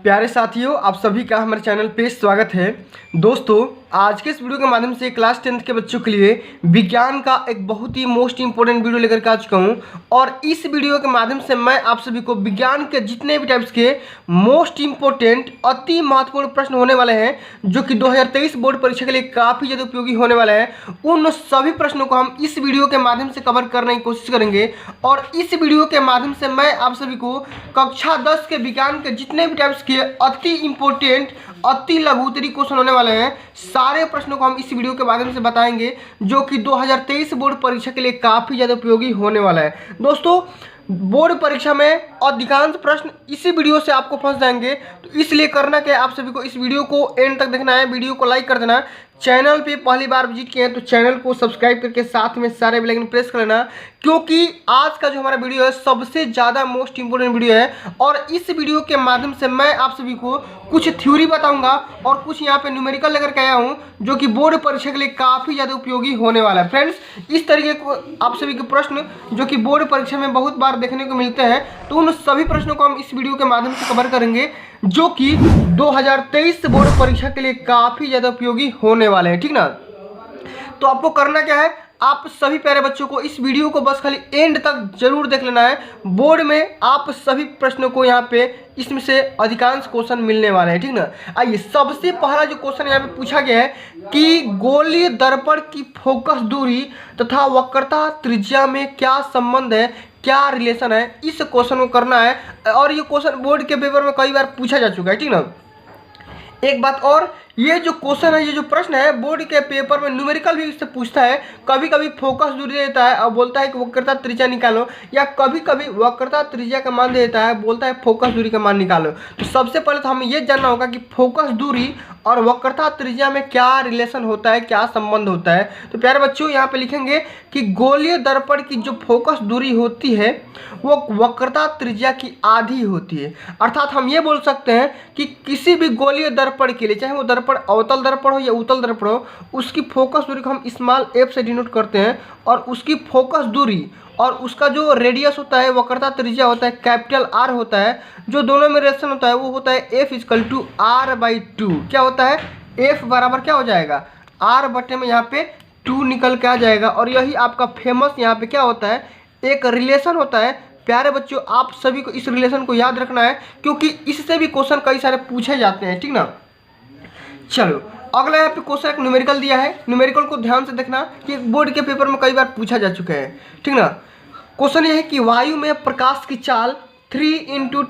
प्यारे साथियों, आप सभी का हमारे चैनल पे स्वागत है। दोस्तों, आज के इस वीडियो के माध्यम से क्लास 10th के बच्चों के लिए विज्ञान का एक बहुत ही मोस्ट इंपॉर्टेंट वीडियो लेकर के आ चुका हूं। और इस वीडियो के माध्यम से मैं आप सभी को विज्ञान के जितने भी टाइप्स के मोस्ट इंपॉर्टेंट अति महत्वपूर्ण प्रश्न होने वाले हैं, जो कि 2023 बोर्ड परीक्षा के लिए काफ़ी ज़्यादा उपयोगी होने वाले हैं, उन सभी प्रश्नों को हम इस वीडियो के माध्यम से कवर करने की कोशिश करेंगे। और इस वीडियो के माध्यम से मैं आप सभी को कक्षा 10 के विज्ञान के जितने भी टाइप्स के अति इंपॉर्टेंट अति लघुत्तरी क्वेश्चन होने वाले हैं, सारे प्रश्नों को हम इस वीडियो के माध्यम से बताएंगे, जो कि 2023 बोर्ड परीक्षा के लिए काफ़ी ज़्यादा उपयोगी होने वाला है। दोस्तों, बोर्ड परीक्षा में अधिकांश प्रश्न इसी वीडियो से आपको फंस जाएंगे, तो इसलिए करना क्या है, आप सभी को इस वीडियो को एंड तक देखना है, वीडियो को लाइक कर देना। चैनल पे पहली बार विजिट किए हैं तो चैनल को सब्सक्राइब करके साथ में सारे बेल आइकन प्रेस कर लेना, क्योंकि आज का जो हमारा वीडियो है सबसे ज़्यादा मोस्ट इंपोर्टेंट वीडियो है। और इस वीडियो के माध्यम से मैं आप सभी को कुछ थ्योरी बताऊंगा और कुछ यहाँ पे न्यूमेरिकल लेकर के आया हूँ, जो कि बोर्ड परीक्षा के लिए काफ़ी ज़्यादा उपयोगी होने वाला है। फ्रेंड्स, इस तरीके को आप सभी के प्रश्न जो कि बोर्ड परीक्षा में बहुत बार देखने को मिलते हैं, तो उन सभी प्रश्नों को हम इस वीडियो के माध्यम से कवर करेंगे, जो कि 2023 बोर्ड परीक्षा के लिए काफ़ी ज़्यादा उपयोगी होने वाले हैं। ठीक ना? तो आपको करना क्या है, आप सभी प्यारे बच्चों को इस वीडियो को बस खाली एंड तक जरूर देख लेना है। बोर्ड में आप सभी प्रश्नों को यहाँ पे इसमें से अधिकांश क्वेश्चन मिलने वाले हैं। ठीक ना? आइए, सबसे पहला जो क्वेश्चन यहाँ पे पूछा गया है कि गोलीय दर्पण की फोकस दूरी तथा वक्रता त्रिज्या में क्या संबंध है, क्या रिलेशन है, इस क्वेश्चन को करना है। और ये क्वेश्चन बोर्ड के पेपर में कई बार पूछा जा चुका है। ठीक ना? एक बात और, ये जो क्वेश्चन है, ये जो प्रश्न है, बोर्ड के पेपर में न्यूमेरिकल भी इससे पूछता है। कभी कभी फोकस दूरी देता है और बोलता है कि वक्रता त्रिज्या निकालो, या कभी कभी वक्रता त्रिज्या का मान देता है, बोलता है फोकस दूरी का मान निकालो। तो सबसे पहले तो हमें ये जानना होगा कि फोकस दूरी और वक्रता त्रिज्या में क्या रिलेशन होता है, क्या संबंध होता है। तो प्यारे बच्चों, यहाँ पे लिखेंगे कि गोलीय दर्पण की जो फोकस दूरी होती है वो वक्रता त्रिज्या की आधी होती है। अर्थात हम ये बोल सकते हैं कि किसी भी गोलीय दर्पण के लिए, चाहे वो दर्पण अवतल दर्पण हो या उत्तल दर्पण हो, उसकी फोकस दूरी को हम स्मॉल f से डिनोट करते हैं। और उसकी फोकस दूरी और उसका जो रेडियस होता है, वक्रता त्रिज्या होता है, कैपिटल R होता है, जो दोनों में रिलेशन होता है वो होता है F = R/2। क्या होता है? F बराबर क्या हो जाएगा? R बटे में यहाँ पे 2 निकल के आ जाएगा। और यही आपका फेमस यहाँ पे क्या होता है, एक रिलेशन होता है। प्यारे बच्चों, आप सभी को इस रिलेशन को याद रखना है, क्योंकि इससे भी क्वेश्चन कई सारे पूछे जाते हैं। ठीक ना? चलो, अगला यहाँ पे क्वेश्चन एक न्यूमेरिकल दिया है। न्यूमेरिकल को ध्यान से देखना कि बोर्ड के पेपर में कई बार पूछा जा चुका है। ठीक ना? क्वेश्चन ये है कि वायु में प्रकाश की चाल 3 ×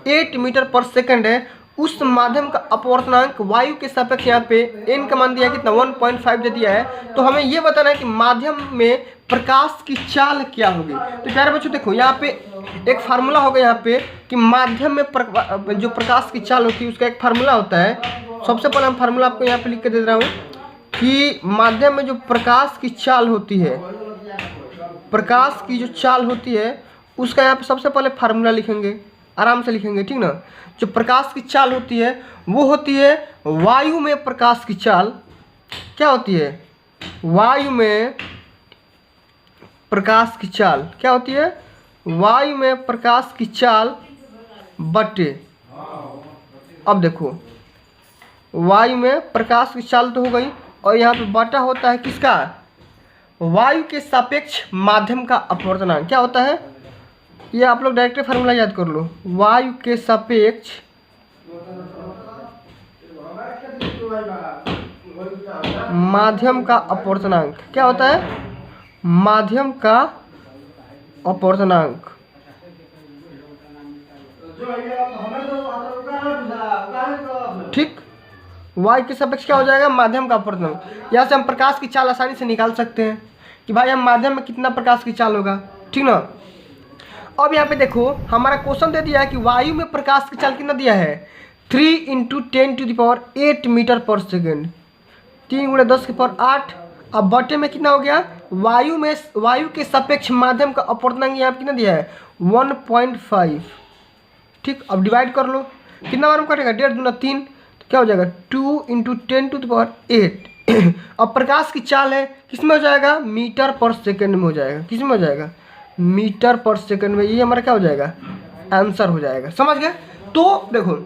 10⁸ मीटर पर सेकंड है। उस माध्यम का अपवर्तनांक वायु के सापेक्ष यहाँ पे n का मान दिया है कितना, 1.5 दे दिया है। तो हमें ये बताना है कि माध्यम में प्रकाश की चाल क्या होगी। तो प्यारे बच्चों देखो, यहाँ पे एक फार्मूला होगा यहाँ पे कि माध्यम में जो प्रकाश की चाल होती है उसका एक फार्मूला होता है। सबसे पहले हम फार्मूला आपको यहाँ पे लिख के दे रहा हूँ कि माध्यम में जो प्रकाश की चाल होती है, प्रकाश की जो चाल होती है उसका यहाँ पे सबसे पहले फार्मूला लिखेंगे, आराम से लिखेंगे। ठीक ना? जो प्रकाश की चाल होती है वो होती है वायु में प्रकाश की चाल। क्या होती है? वायु में प्रकाश की चाल क्या होती है? वायु में प्रकाश की चाल बटे, अब देखो, वायु में प्रकाश की चाल तो हो गई, और यहाँ पे बटा होता है किसका? वायु के सापेक्ष माध्यम का अपवर्तनांक। क्या होता है? ये आप लोग डायरेक्ट फार्मूला याद कर लो। वायु के सापेक्ष माध्यम का अपवर्तनांक। क्या होता है? माध्यम का अपवर्तनांक। ठीक, वायु के सापेक्ष क्या हो जाएगा? माध्यम का अपवर्तनांक। यहाँ से हम प्रकाश की चाल आसानी से निकाल सकते हैं कि भाई हम माध्यम में कितना प्रकाश की चाल होगा। ठीक ना? अब यहाँ पे देखो, हमारा क्वेश्चन दे दिया है कि वायु में प्रकाश की चाल कितना दिया है, 3 × 10⁸ मीटर पर सेकेंड, 3 × 10⁸। अब बटे में कितना हो गया? वायु के सापेक्ष माध्यम का अपवर्तनांक यहाँ पे कितना दिया है, 1.5। ठीक, अब डिवाइड कर लो, कितना बार में कटेगा, 1.5 × 3, तो क्या हो जाएगा, 2 × 10⁸। अब प्रकाश की चाल है, किस में हो जाएगा? मीटर पर सेकेंड में हो जाएगा। किस में हो जाएगा? मीटर पर सेकेंड में। ये हमारा क्या हो जाएगा? आंसर हो जाएगा। समझ गए? तो देखो,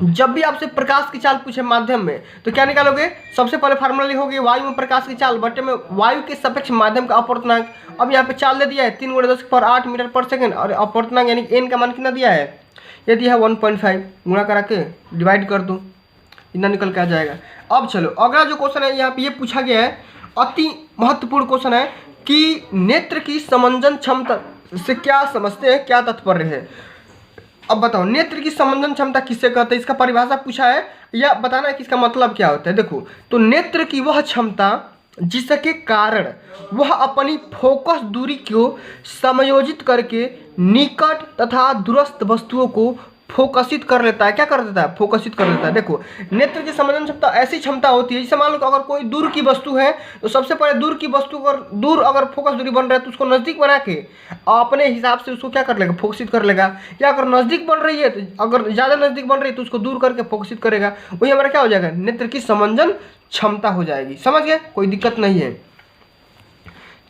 जब भी आपसे प्रकाश की चाल पूछे माध्यम में तो क्या निकालोगे? सबसे पहले फार्मूला लिखोगे वायु में प्रकाश की चाल बटे में वायु के सापेक्ष माध्यम का अपवर्तनांक। अब यहाँ पे चाल दे दिया है 3 × 10⁸ मीटर पर सेकंड, और अपवर्तनांक यानी एन का मान कितना दिया है? ये दिया है 1.5, गुणा करा के डिवाइड कर दो, इतना निकल के आ जाएगा। अब चलो अगला जो क्वेश्चन है यहाँ पे ये पूछा गया है, अति महत्वपूर्ण क्वेश्चन है कि नेत्र की समंजन क्षमता से क्या समझते हैं, क्या तात्पर्य है? अब बताओ, नेत्र की समंजन क्षमता किससे कहते हैं? इसका परिभाषा पूछा है या बताना है कि इसका मतलब क्या होता है। देखो, तो नेत्र की वह क्षमता जिसके कारण वह अपनी फोकस दूरी को समायोजित करके निकट तथा दूरस्थ वस्तुओं को फोकसित कर लेता है। क्या कर देता है? फोकसित कर लेता है। देखो, नेत्र की समंजन क्षमता ऐसी क्षमता होती है, जैसे मान लो कि अगर कोई दूर की वस्तु है तो सबसे पहले दूर की वस्तु पर दूर अगर फोकस दूरी बन रहा है तो उसको नज़दीक बना के अपने हिसाब से उसको क्या कर लेगा? फोकसित कर लेगा। या अगर नज़दीक बन रही है तो अगर ज़्यादा नज़दीक बन रही है तो उसको दूर करके फोकसित करेगा। वही हमारा क्या हो जाएगा? नेत्र की समंजन क्षमता हो जाएगी। समझ गए? कोई दिक्कत नहीं है।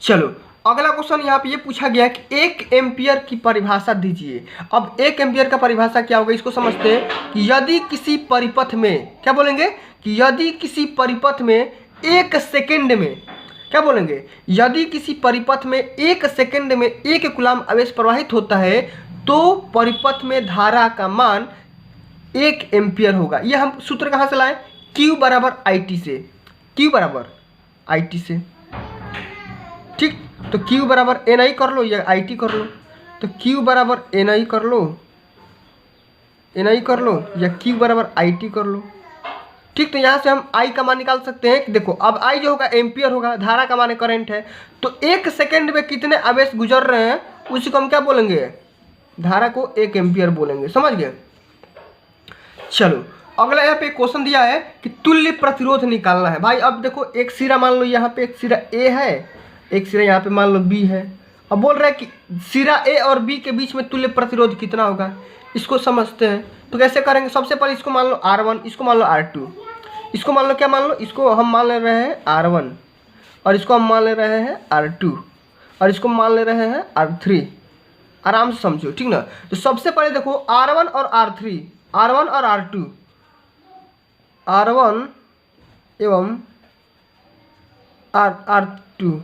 चलो अगला क्वेश्चन यहाँ पे ये पूछा गया कि 1 एम्पियर की परिभाषा दीजिए। अब 1 एम्पियर का परिभाषा क्या होगा इसको समझते हैं कि यदि किसी परिपथ में, क्या बोलेंगे कि यदि किसी परिपथ में 1 सेकंड में, क्या बोलेंगे? यदि किसी परिपथ में 1 सेकंड में 1 कूलाम आवेश प्रवाहित होता है तो परिपथ में धारा का मान 1 एम्पियर होगा। ये हम सूत्र कहाँ से लाए? Q बराबर IT से, Q बराबर IT से, ठीक। तो Q बराबर NI कर लो या IT कर लो, तो Q बराबर NI कर लो, NI कर लो या Q बराबर IT कर लो, ठीक। तो यहाँ से हम I का मान निकाल सकते हैं कि देखो, अब I जो होगा एम्पियर होगा, धारा का मान करंट है, तो 1 सेकंड में कितने आवेश गुजर रहे हैं उसी को हम क्या बोलेंगे? धारा को 1 एम्पियर बोलेंगे। समझ गए? चलो अगला यहाँ पे क्वेश्चन दिया है कि तुल्य प्रतिरोध निकालना है। भाई अब देखो, एक सिरा मान लो यहाँ पे, एक सिरा A है, एक सिरा यहाँ पे मान लो B है। अब बोल रहा है कि सिरा A और B के बीच में तुल्य प्रतिरोध कितना होगा, इसको समझते हैं। तो कैसे करेंगे? सबसे पहले इसको मान लो R1, इसको मान लो R2, इसको मान लो क्या मान लो, इसको हम मान ले रहे हैं R1 और इसको हम मान ले रहे हैं R2 और इसको मान ले रहे हैं R3। आराम से समझो, ठीक ना। तो सबसे पहले देखो R1 और R3, R1 और R2, R1 एवं R2,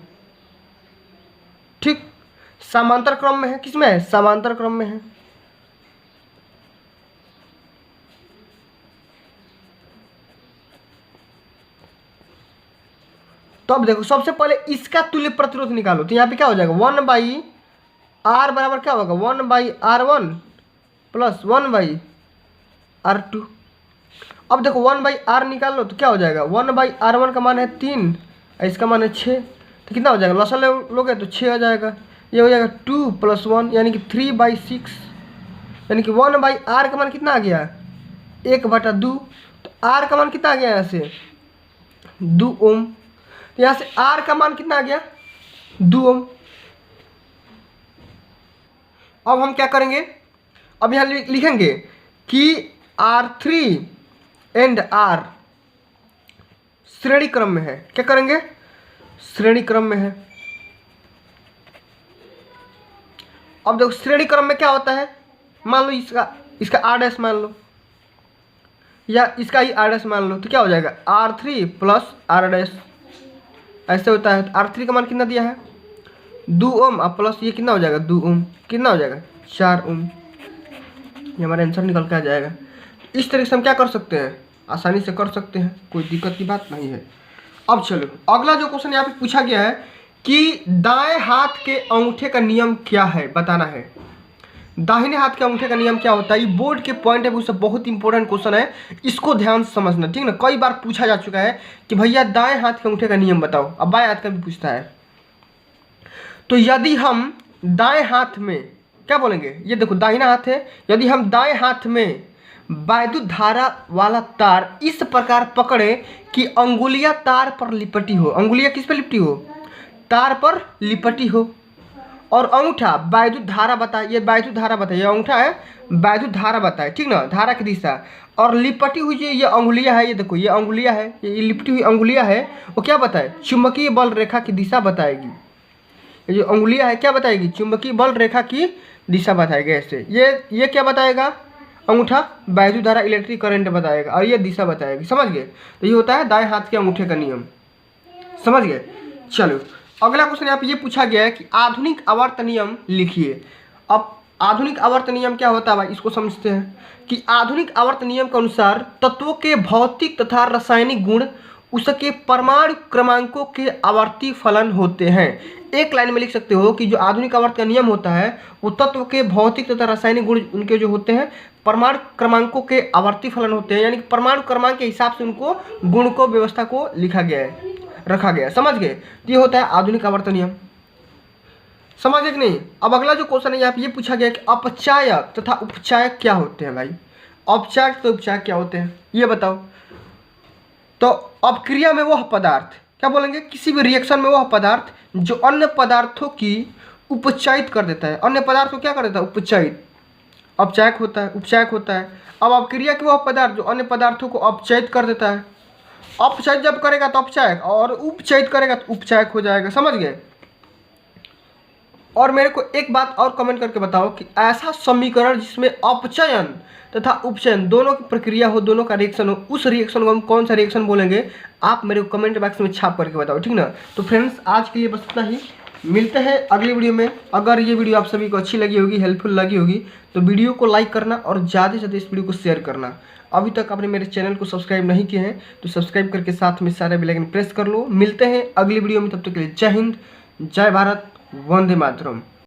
ठीक, समांतर क्रम में है। किसमें है? समांतर क्रम में है। तो अब देखो, सबसे पहले इसका तुल्य प्रतिरोध निकालो। तो यहाँ पे क्या हो जाएगा? 1/R बराबर क्या होगा? 1/R1 plus 1/R2। अब देखो 1/R निकाल लो तो क्या हो जाएगा? 1/R1 का मान है 3 और इसका मान है 6, तो कितना हो जाएगा? लसन लोगे तो 6 आ जाएगा। ये हो जाएगा 2 + 1 यानी कि 3/6, यानी कि 1/R का मान कितना आ गया? 1/2। तो R का मान कितना आ गया यहाँ से? 2 ओम। तो यहाँ से R का मान कितना आ गया? 2 ओम। अब हम क्या करेंगे? अब यहाँ लिखेंगे कि R3 एंड R श्रेणी क्रम में है। क्या करेंगे? श्रेणी क्रम में है। अब देखो श्रेणी क्रम में क्या होता है, मान लो इसका R' मान लो या इसका ही R' मान लो, तो क्या हो जाएगा? R3 + R', ऐसे होता है। R3 का मान कितना दिया है? 2 ओम, अब प्लस ये कितना हो जाएगा? 2 ओम, कितना हो जाएगा? 4 ओम। ये हमारा आंसर निकल के आ जाएगा। इस तरीके से हम क्या कर सकते हैं? आसानी से कर सकते हैं, कोई दिक्कत की बात नहीं है। अब चलो अगला जो क्वेश्चन यहाँ पे पूछा गया है कि दाएं हाथ के अंगूठे का नियम क्या है, बताना है। दाहिने हाथ के अंगूठे का नियम क्या होता है? ये बोर्ड के पॉइंट है, उससे बहुत इंपॉर्टेंट क्वेश्चन है, इसको ध्यान से समझना, ठीक ना। कई बार पूछा जा चुका है कि भैया दाएं हाथ के अंगूठे का नियम बताओ, अब बाएं हाथ का भी पूछता है। तो यदि हम दाएं हाथ में क्या बोलेंगे? ये देखो दाहिना हाथ है, यदि हम दाएं हाथ में वैद्युत धारा वाला तार इस प्रकार पकड़े कि अंगुलियां तार पर लिपटी हो, अंगुलियां किस पर लिपटी हो? तार पर लिपटी हो, और अंगूठा वैद्युत धारा बताए, ये वैद्युत धारा बताए, ये अंगूठा है वैद्युत धारा बताए, ठीक ना, धारा की दिशा, और लिपटी हुई जो ये अंगुलियां है, ये देखो ये अंगुलियां है, ये लिपटी हुई अंगुलियां है, वो क्या बताए? चुंबकीय बल रेखा की दिशा बताएगी। ये जो अंगुलियां है क्या बताएगी? चुंबकीय बल रेखा की दिशा बताएगी। ऐसे ये क्या बताएगा? अंगूठा वैद्युत धारा इलेक्ट्रिक करंट बताएगा और ये दिशा बताएगी। समझ गए? तो ये होता है दाएं हाथ के अंगूठे का नियम। समझ गए? चलो अगला क्वेश्चन यहाँ पे ये पूछा गया है कि आधुनिक आवर्त नियम लिखिए। अब आधुनिक आवर्त नियम क्या होता है भाई, इसको समझते हैं कि आधुनिक आवर्त नियम के अनुसार तत्वों के भौतिक तथा रासायनिक गुण उसके परमाणु क्रमांकों के आवर्ती फलन होते हैं। एक लाइन में लिख सकते हो कि जो आधुनिक आवर्त का नियम होता है वो तत्व के भौतिक तथा रासायनिक गुण उनके जो होते हैं परमाणु क्रमांकों के आवर्ती फलन होते हैं, यानी कि परमाणु क्रमांक के हिसाब से उनको गुण को व्यवस्था को लिखा गया है, रखा गया है। समझ गए? तो ये होता है आधुनिक आवर्त नियम। समझ गए कि नहीं? अब अगला जो क्वेश्चन है यहाँ पे ये पूछा गया कि अपचायक तथा उपचायक क्या होते हैं भाई। औपचायक तो उपचायक क्या होते हैं ये बताओ। तो अपक्रिया में वह पदार्थ, क्या बोलेंगे, किसी भी रिएक्शन में वह पदार्थ जो अन्य पदार्थों की उपचायित कर देता है। अन्य पदार्थ को क्या कर देता है? उपचायित। अपचायक होता है, उपचायक होता है। अब अपक्रिया के वह पदार्थ जो अन्य पदार्थों को अपचयित कर देता है। अपचयित जब करेगा तो अपचायक, और उपचयित करेगा तो उपचायक हो जाएगा। समझ गए? और मेरे को एक बात और कमेंट करके बताओ कि ऐसा समीकरण जिसमें अपचयन तथा उपचयन दोनों की प्रक्रिया हो, दोनों का रिएक्शन हो, उस रिएक्शन को हम कौन सा रिएक्शन बोलेंगे, आप मेरे को कमेंट बॉक्स में छाप करके बताओ, ठीक ना। तो फ्रेंड्स आज के लिए बस इतना ही, मिलते हैं अगली वीडियो में। अगर ये वीडियो आप सभी को अच्छी लगी होगी, हेल्पफुल लगी होगी, तो वीडियो को लाइक करना और ज़्यादा से ज़्यादा इस वीडियो को शेयर करना। अभी तक आपने मेरे चैनल को सब्सक्राइब नहीं किए हैं तो सब्सक्राइब करके साथ में सारे बेल आइकन प्रेस कर लो। मिलते हैं अगली वीडियो में, तब तक के लिए जय हिंद, जय भारत, वंदे मातरम।